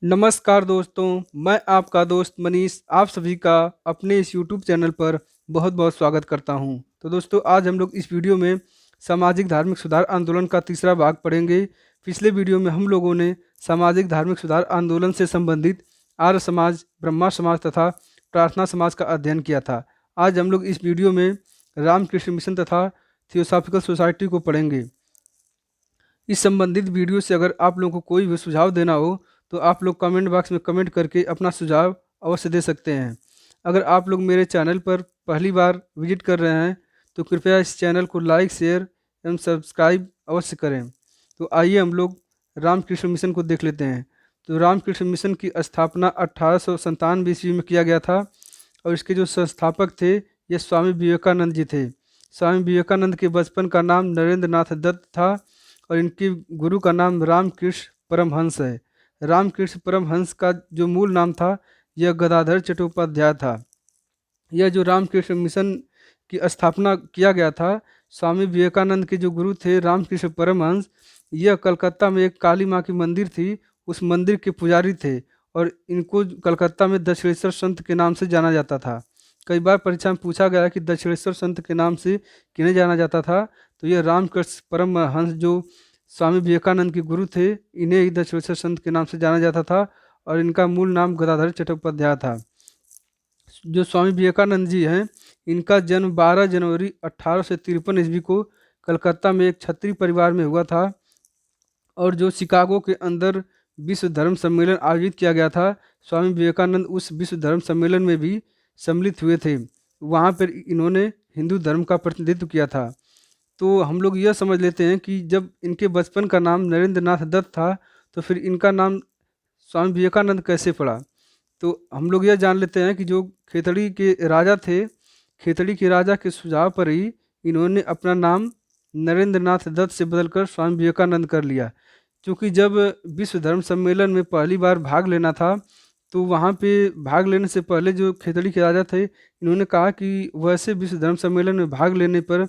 नमस्कार दोस्तों, मैं आपका दोस्त मनीष आप सभी का अपने इस यूट्यूब चैनल पर बहुत बहुत स्वागत करता हूं। तो दोस्तों, आज हम लोग इस वीडियो में सामाजिक धार्मिक सुधार आंदोलन का तीसरा भाग पढ़ेंगे। पिछले वीडियो में हम लोगों ने सामाजिक धार्मिक सुधार आंदोलन से संबंधित आर्य समाज, ब्रह्मा समाज तथा प्रार्थना समाज का अध्ययन किया था। आज हम लोग इस वीडियो में रामकृष्ण मिशन तथा थियोसॉफिकल सोसाइटी को पढ़ेंगे। इस संबंधित वीडियो से अगर आप लोगों को कोई भी सुझाव देना हो तो आप लोग कमेंट बॉक्स में कमेंट करके अपना सुझाव अवश्य दे सकते हैं। अगर आप लोग मेरे चैनल पर पहली बार विजिट कर रहे हैं तो कृपया इस चैनल को लाइक, शेयर एवं सब्सक्राइब अवश्य करें। तो आइए हम लोग रामकृष्ण मिशन को देख लेते हैं। तो रामकृष्ण मिशन की स्थापना 1897 ईस्वी में किया गया था और इसके जो संस्थापक थे ये स्वामी विवेकानंद जी थे। स्वामी विवेकानंद के बचपन का नाम नरेंद्र नाथ दत्त था और इनके गुरु का नाम रामकृष्ण परमहंस है। रामकृष्ण परमहंस का जो मूल नाम था यह गदाधर चट्टोपाध्याय था। यह जो रामकृष्ण मिशन की स्थापना किया गया था, स्वामी विवेकानंद के जो गुरु थे रामकृष्ण परमहंस, यह कलकत्ता में एक काली माँ की मंदिर थी, उस मंदिर के पुजारी थे और इनको कलकत्ता में दक्षिणेश्वर संत के नाम से जाना जाता था। कई बार परीक्षा में पूछा गया कि दक्षिणेश्वर संत के नाम से किन्हें जाना जाता था, तो यह रामकृष्ण परमहंस जो स्वामी विवेकानंद के गुरु थे, इन्हें ही दक्षिणेश्वर संत के नाम से जाना जाता था और इनका मूल नाम गदाधर चट्टोपाध्याय था। जो स्वामी विवेकानंद जी हैं, इनका जन्म 12 जनवरी 1853 ईस्वी को कलकत्ता में एक क्षत्रिय परिवार में हुआ था और जो शिकागो के अंदर विश्व धर्म सम्मेलन आयोजित किया गया था, स्वामी विवेकानंद उस विश्व धर्म सम्मेलन में भी सम्मिलित हुए थे। वहाँ पर इन्होंने हिंदू धर्म का प्रतिनिधित्व किया था। तो हम लोग यह समझ लेते हैं कि जब इनके बचपन का नाम नरेंद्र नाथ दत्त था तो फिर इनका नाम स्वामी विवेकानंद कैसे पड़ा। तो हम लोग यह जान लेते हैं कि जो खेतड़ी के राजा थे, खेतड़ी के राजा के सुझाव पर ही इन्होंने अपना नाम नरेंद्र नाथ दत्त से बदलकर स्वामी विवेकानंद कर लिया। क्योंकि जब विश्व धर्म सम्मेलन में पहली बार भाग लेना था तो वहाँ पे भाग लेने से पहले जो खेतड़ी के राजा थे, इन्होंने कहा कि वैसे विश्व धर्म सम्मेलन में भाग लेने पर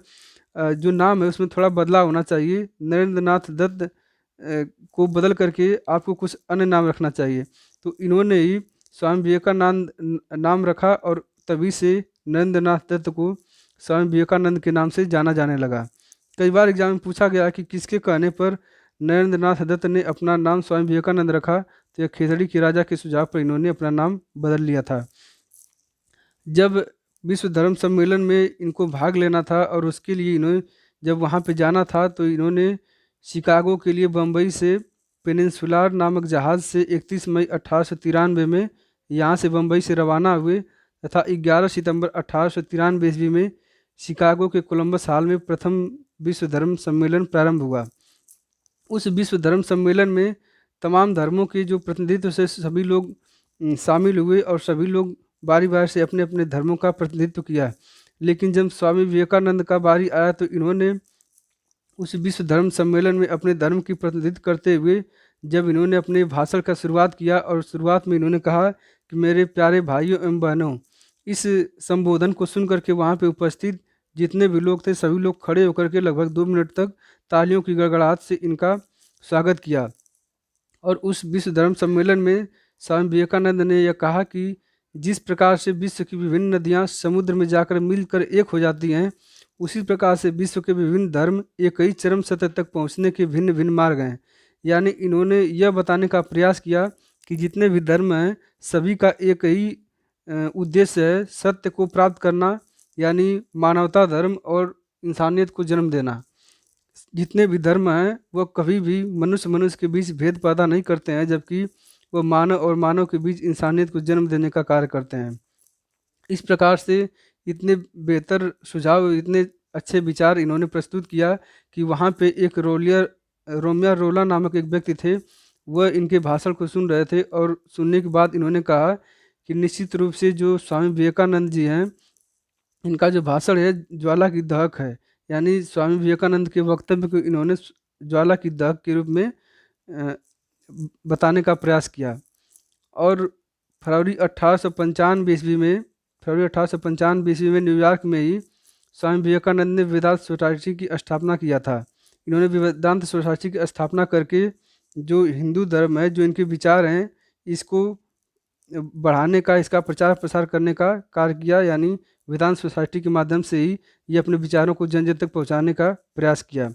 जो नाम है उसमें थोड़ा बदलाव होना चाहिए। नरेंद्र नाथ दत्त को बदल करके आपको कुछ अन्य नाम रखना चाहिए। तो इन्होंने ही स्वामी विवेकानंद नाम रखा और तभी से नरेंद्र नाथ दत्त को स्वामी विवेकानंद के नाम से जाना जाने लगा। कई बार एग्जाम में पूछा गया कि किसके कहने पर नरेंद्र नाथ दत्त ने अपना नाम स्वामी विवेकानंद रखा, तो यह खेतड़ी के राजा के सुझाव पर इन्होंने अपना नाम बदल लिया था। जब विश्व धर्म सम्मेलन में इनको भाग लेना था और उसके लिए इन्होंने जब वहाँ पे जाना था तो इन्होंने शिकागो के लिए बम्बई से पेनिनसुलार नामक जहाज़ से 31 मई 1893 में यहाँ से बम्बई से रवाना हुए तथा 11 सितंबर 1893 ईस्वी में शिकागो के कोलंबस हॉल में प्रथम विश्व धर्म सम्मेलन प्रारंभ हुआ। उस विश्व धर्म सम्मेलन में तमाम धर्मों के जो प्रतिनिधित्व से सभी लोग शामिल हुए और सभी लोग बारी बारी से अपने अपने धर्मों का प्रतिनिधित्व किया। लेकिन जब स्वामी विवेकानंद का बारी आया तो इन्होंने उस विश्व धर्म सम्मेलन में अपने धर्म की प्रतिनिधित्व करते हुए जब इन्होंने अपने भाषण का शुरुआत किया और शुरुआत में इन्होंने कहा कि मेरे प्यारे भाइयों एवं बहनों, इस संबोधन को सुन करके वहाँ पे उपस्थित जितने भी लोग थे सभी लोग खड़े होकर के लगभग 2 मिनट तक तालियों की गड़गड़ाहट से इनका स्वागत किया। और उस विश्व धर्म सम्मेलन में स्वामी विवेकानंद ने यह कहा कि जिस प्रकार से विश्व की विभिन्न नदियाँ समुद्र में जाकर मिलकर एक हो जाती हैं, उसी प्रकार से विश्व के विभिन्न धर्म एक ही चरम सत्य तक पहुँचने के भिन्न भिन्न मार्ग हैं। यानी इन्होंने यह बताने का प्रयास किया कि जितने भी धर्म हैं सभी का एक ही उद्देश्य है, सत्य को प्राप्त करना, यानी मानवता धर्म और इंसानियत को जन्म देना। जितने भी धर्म हैं वह कभी भी मनुष्य मनुष्य के बीच भेद पैदा नहीं करते हैं, जबकि वह मानव और मानव के बीच इंसानियत को जन्म देने का कार्य करते हैं। इस प्रकार से इतने बेहतर सुझाव, इतने अच्छे विचार इन्होंने प्रस्तुत किया कि वहाँ पे एक रोमिया रोला नामक एक व्यक्ति थे, वह इनके भाषण को सुन रहे थे और सुनने के बाद इन्होंने कहा कि निश्चित रूप से जो स्वामी विवेकानंद जी हैं, इनका जो भाषण है ज्वाला की दहक है। यानी स्वामी विवेकानंद के वक्तव्य को इन्होंने ज्वाला की दहक के रूप में बताने का प्रयास किया। और फरवरी 1895 ईस्वी में न्यूयॉर्क में ही स्वामी विवेकानंद ने वेदांत सोसाइटी की स्थापना किया था। इन्होंने वेदांत सोसाइटी की स्थापना करके जो हिंदू धर्म है, जो इनके विचार हैं, इसको बढ़ाने का, इसका प्रचार प्रसार करने का कार्य किया। यानी वेदांत सोसाइटी के माध्यम से ही ये अपने विचारों को जन जन तक पहुंचाने का प्रयास किया।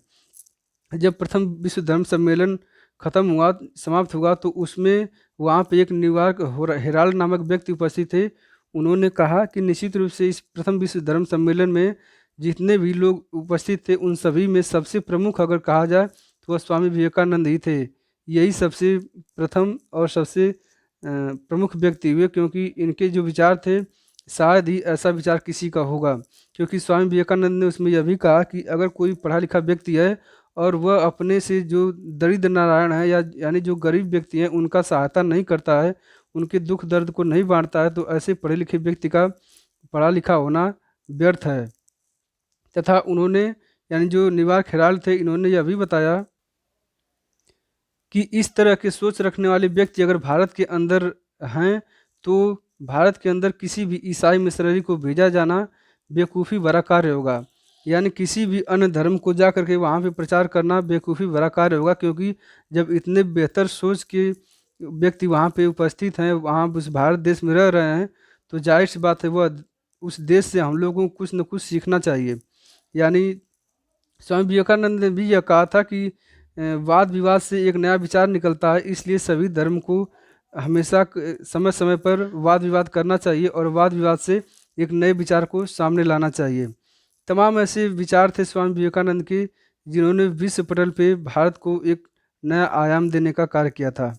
जब प्रथम विश्व धर्म सम्मेलन खत्म हुआ, समाप्त हुआ, तो उसमें वहाँ पे एक न्यूयॉर्क हेराल्ड नामक व्यक्ति उपस्थित थे। उन्होंने कहा कि निश्चित रूप से इस प्रथम विश्व धर्म सम्मेलन में जितने भी लोग उपस्थित थे उन सभी में सबसे प्रमुख अगर कहा जाए तो वह स्वामी विवेकानंद ही थे। यही सबसे प्रथम और सबसे प्रमुख व्यक्ति हुए, क्योंकि इनके जो विचार थे शायद ही ऐसा विचार किसी का होगा। क्योंकि स्वामी विवेकानंद ने उसमें यह भी कहा कि अगर कोई पढ़ा लिखा व्यक्ति है और वह अपने से जो दरिद्र नारायण है या यानी जो गरीब व्यक्ति हैं उनका सहायता नहीं करता है, उनके दुख दर्द को नहीं बांटता है, तो ऐसे पढ़े लिखे व्यक्ति का पढ़ा लिखा होना व्यर्थ है। तथा उन्होंने यानी जो न्यूयॉर्क हेराल्ड थे, इन्होंने यह भी बताया कि इस तरह के सोच रखने वाले व्यक्ति अगर भारत के अंदर हैं तो भारत के अंदर किसी भी ईसाई मिशनरी को भेजा जाना बेवकूफ़ी भरा कार्य होगा। यानी किसी भी अन्य धर्म को जा करके वहाँ पे प्रचार करना बेवकूफ़ी भरा कार्य होगा, क्योंकि जब इतने बेहतर सोच के व्यक्ति वहाँ पे उपस्थित हैं, वहाँ उस भारत देश में रह रहे हैं, तो जाहिर सी बात है वह उस देश से हम लोगों को कुछ न कुछ सीखना चाहिए। यानी स्वामी विवेकानंद ने भी यह कहा था कि वाद विवाद से एक नया विचार निकलता है, इसलिए सभी धर्म को हमेशा समय समय पर वाद विवाद करना चाहिए और वाद विवाद से एक नए विचार को सामने लाना चाहिए। तमाम ऐसे विचार थे स्वामी विवेकानंद के जिन्होंने विश्व पटल पे भारत को एक नया आयाम देने का कार्य किया था।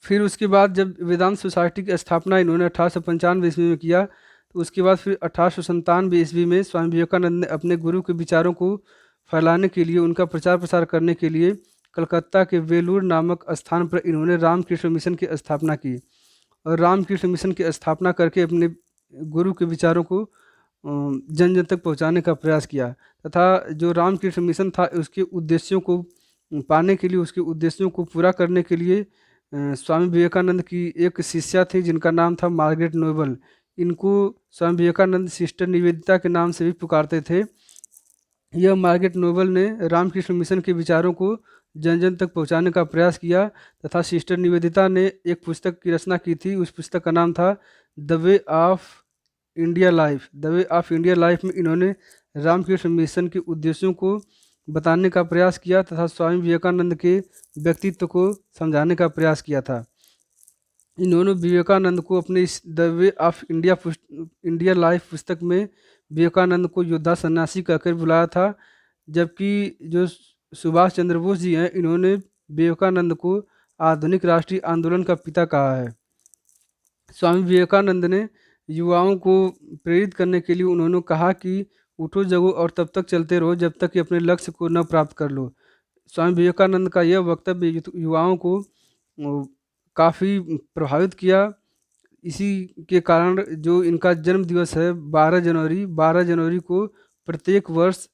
फिर उसके बाद जब वेदांत सोसाइटी की स्थापना इन्होंने 1895 ईस्वी में किया, तो उसके बाद फिर 1897 ईस्वी में स्वामी विवेकानंद ने अपने गुरु के विचारों को फैलाने के लिए, उनका प्रचार प्रसार करने के लिए कलकत्ता के वेलूर नामक स्थान पर इन्होंने रामकृष्ण मिशन की स्थापना की और रामकृष्ण मिशन की स्थापना करके अपने गुरु के विचारों को जन जन तक पहुंचाने का प्रयास किया। तथा जो रामकृष्ण मिशन था उसके उद्देश्यों को पाने के लिए, उसके उद्देश्यों को पूरा करने के लिए स्वामी विवेकानंद की एक शिष्या थी जिनका नाम था मार्गरेट नोबल। इनको स्वामी विवेकानंद सिस्टर निवेदिता के नाम से भी पुकारते थे। यह मार्गरेट नोबल ने रामकृष्ण मिशन के विचारों को जन जन तक पहुंचाने का प्रयास किया तथा सिस्टर निवेदिता ने एक पुस्तक की रचना की थी। उस पुस्तक का नाम था the way of India life. The way of India life में इन्होंने रामकृष्ण मिशन के उद्देश्यों को बताने का प्रयास किया तथा स्वामी विवेकानंद के व्यक्तित्व को समझाने का प्रयास किया था। इन्होंने विवेकानंद को अपने इस the way of India life पुस्तक में विवेकानंद को योद्धा सन्यासी कहकर बुलाया था, जबकि जो सुभाष चंद्र बोस जी हैं इन्होंने विवेकानंद को आधुनिक राष्ट्रीय आंदोलन का पिता कहा है। स्वामी विवेकानंद ने युवाओं को प्रेरित करने के लिए उन्होंने कहा कि उठो जगो और तब तक चलते रहो जब तक कि अपने लक्ष्य को न प्राप्त कर लो। स्वामी विवेकानंद का यह वक्तव्य युवाओं को काफ़ी प्रभावित किया। इसी के कारण जो इनका जन्म दिवस है 12 जनवरी को प्रत्येक वर्ष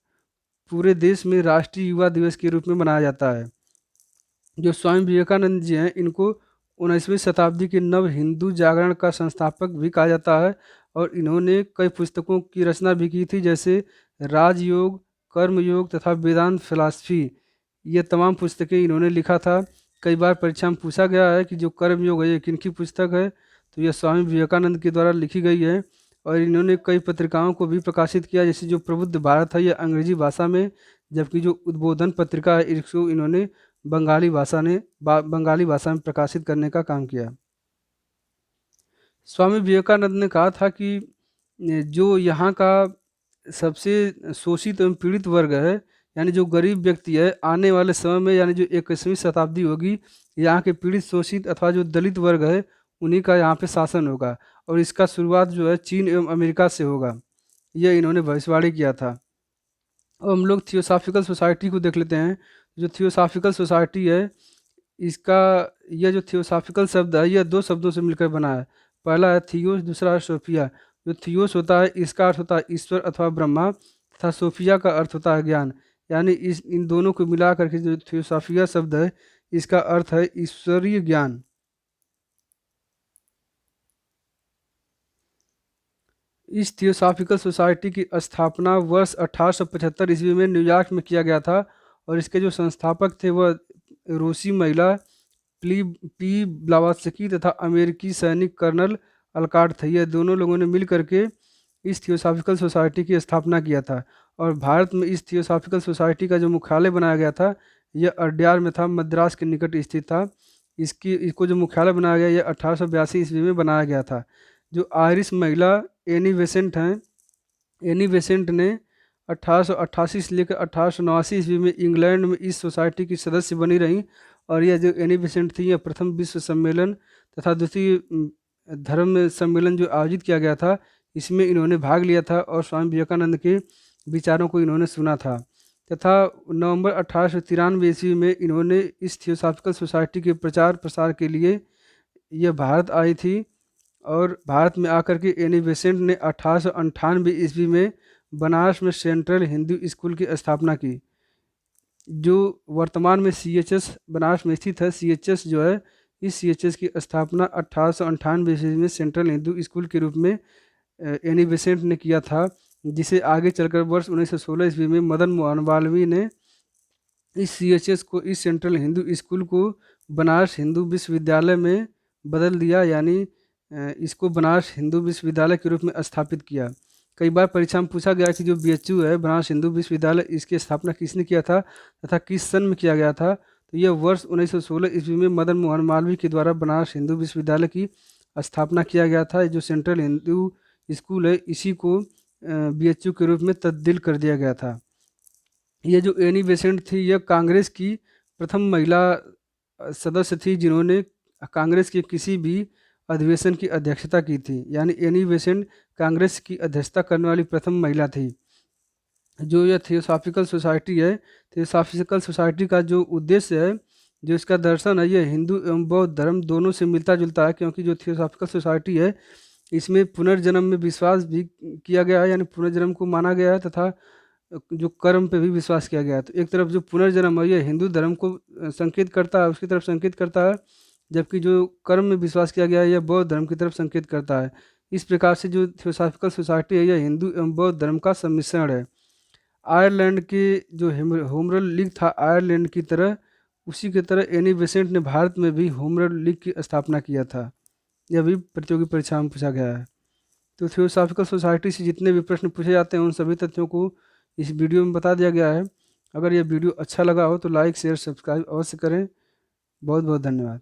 पूरे देश में राष्ट्रीय युवा दिवस के रूप में मनाया जाता है। जो स्वामी विवेकानंद जी हैं इनको 19वीं शताब्दी के नव हिंदू जागरण का संस्थापक भी कहा जाता है और इन्होंने कई पुस्तकों की रचना भी की थी, जैसे राजयोग, कर्मयोग तथा वेदांत फिलॉसफी। ये तमाम पुस्तकें इन्होंने लिखा था। कई बार परीक्षा में पूछा गया है कि जो कर्मयोग है ये किनकी पुस्तक है, तो यह स्वामी विवेकानंद के द्वारा लिखी गई है। और इन्होंने कई पत्रिकाओं को भी प्रकाशित किया, जैसे जो प्रबुद्ध भारत है यह अंग्रेजी भाषा में, जबकि जो उद्बोधन पत्रिका है इसको इन्होंने बंगाली भाषा में प्रकाशित करने का काम किया। स्वामी विवेकानंद ने कहा था कि जो यहाँ का सबसे शोषित एवं पीड़ित वर्ग है, यानी जो गरीब व्यक्ति है, आने वाले समय में यानी जो 21वीं शताब्दी होगी, यहाँ के पीड़ित शोषित अथवा जो दलित वर्ग है उन्हीं का यहाँ पे शासन होगा और इसका शुरुआत जो है चीन एवं अमेरिका से होगा। यह इन्होंने भविष्यवाणी किया था। अब हम लोग थियोसॉफिकल सोसाइटी को देख लेते हैं। जो थियोसॉफिकल सोसाइटी है, इसका यह जो थियोसॉफिकल शब्द है यह दो शब्दों से मिलकर बना है। पहला है थियोस, दूसरा है सोफिया। जो थियोस होता है इसका अर्थ होता है ईश्वर अथवा ब्रह्मा, तथा सोफिया का अर्थ होता है ज्ञान। यानी इन दोनों को मिला करके जो थियोसॉफिया शब्द है इसका अर्थ है ईश्वरीय ज्ञान। इस थियोसॉफिकल सोसाइटी की स्थापना वर्ष 1875 ईस्वी में न्यूयॉर्क में किया गया था और इसके जो संस्थापक थे वह रूसी महिला प्ली पी ब्लावात्स्की तथा अमेरिकी सैनिक कर्नल अलकाट थे। यह दोनों लोगों ने मिल करके इस थियोसॉफिकल सोसाइटी की स्थापना किया था। और भारत में इस थियोसॉफिकल सोसाइटी का जो मुख्यालय बनाया गया था यह अड्यार में था, मद्रास के निकट स्थित था। इसको जो मुख्यालय बनाया गया यह 1882 ईस्वी में बनाया गया था। जो आयरिश महिला एनी बेसेंट हैं, एनी बेसेंट ने 1888 से लेकर 1889 ईस्वी में इंग्लैंड में इस सोसाइटी की सदस्य बनी रहीं। और यह जो एनी बेसेंट थी यह प्रथम विश्व सम्मेलन तथा द्वितीय धर्म सम्मेलन जो आयोजित किया गया था इसमें इन्होंने भाग लिया था और स्वामी विवेकानंद के विचारों को इन्होंने सुना था। तथा नवंबर 1893 ईस्वी में इन्होंने इस थियोसॉफिकल सोसाइटी के प्रचार प्रसार के लिए यह भारत आई थी। और भारत में आकर के एनी बेसेंट ने 1898 ईस्वी में बनारस में सेंट्रल हिंदू स्कूल की स्थापना की, जो वर्तमान में CHS बनारस में स्थित है। CHS जो है, इस CHS की स्थापना 1898 ईस्वी में सेंट्रल हिंदू स्कूल के रूप में एनी बेसेंट ने किया था, जिसे आगे चलकर वर्ष 1916 ईस्वी में मदन मोहन मालवीय ने इस CHS को, इस सेंट्रल हिंदू स्कूल को बनारस हिंदू विश्वविद्यालय में बदल दिया, यानी इसको बनारस हिंदू विश्वविद्यालय के रूप में स्थापित किया। कई बार परीक्षा में पूछा गया कि जो BHU है बनारस हिंदू विश्वविद्यालय, इसकी स्थापना किसने किया था तथा किस सन में किया गया था। तो यह वर्ष 1916 ईस्वी में मदन मोहन मालवीय के द्वारा बनारस हिंदू विश्वविद्यालय की स्थापना किया गया था। जो सेंट्रल हिंदू स्कूल है इसी को BHU के रूप में तब्दील कर दिया गया था। ये जो एनी बेसेंट थी यह कांग्रेस की प्रथम महिला सदस्य थी जिन्होंने कांग्रेस के किसी भी अधिवेशन की अध्यक्षता की थी, यानी एनी बेसेंट कांग्रेस की अध्यक्षता करने वाली प्रथम महिला थी। जो यह थियोसॉफिकल सोसाइटी है, थियोसॉफिकल सोसाइटी का जो उद्देश्य है, जो इसका दर्शन है, यह हिंदू एवं बौद्ध धर्म दोनों से मिलता जुलता है। क्योंकि जो थियोसॉफिकल सोसाइटी है इसमें पुनर्जन्म में विश्वास भी किया गया है, यानी पुनर्जन्म को माना गया है, तथा जो कर्म पे भी विश्वास किया गया है। तो एक तरफ जो पुनर्जन्म है यह हिंदू धर्म को संकेत करता है, उसकी तरफ संकेत करता है, जबकि जो कर्म में विश्वास किया गया है यह बौद्ध धर्म की तरफ संकेत करता है। इस प्रकार से जो थियोसॉफिकल सोसाइटी है यह हिंदू एवं बौद्ध धर्म का सम्मिश्रण है। आयरलैंड के जो होम रूल लीग था आयरलैंड की तरह, उसी की तरह एनी बेसेंट ने भारत में भी होम रूल लीग की स्थापना किया था। यह भी प्रतियोगी परीक्षा में पूछा गया है। तो थियोसॉफिकल सोसाइटी से जितने भी प्रश्न पूछे जाते हैं उन सभी तथ्यों को इस वीडियो में बता दिया गया है। अगर यह वीडियो अच्छा लगा हो तो लाइक शेयर सब्सक्राइब अवश्य करें। बहुत बहुत धन्यवाद।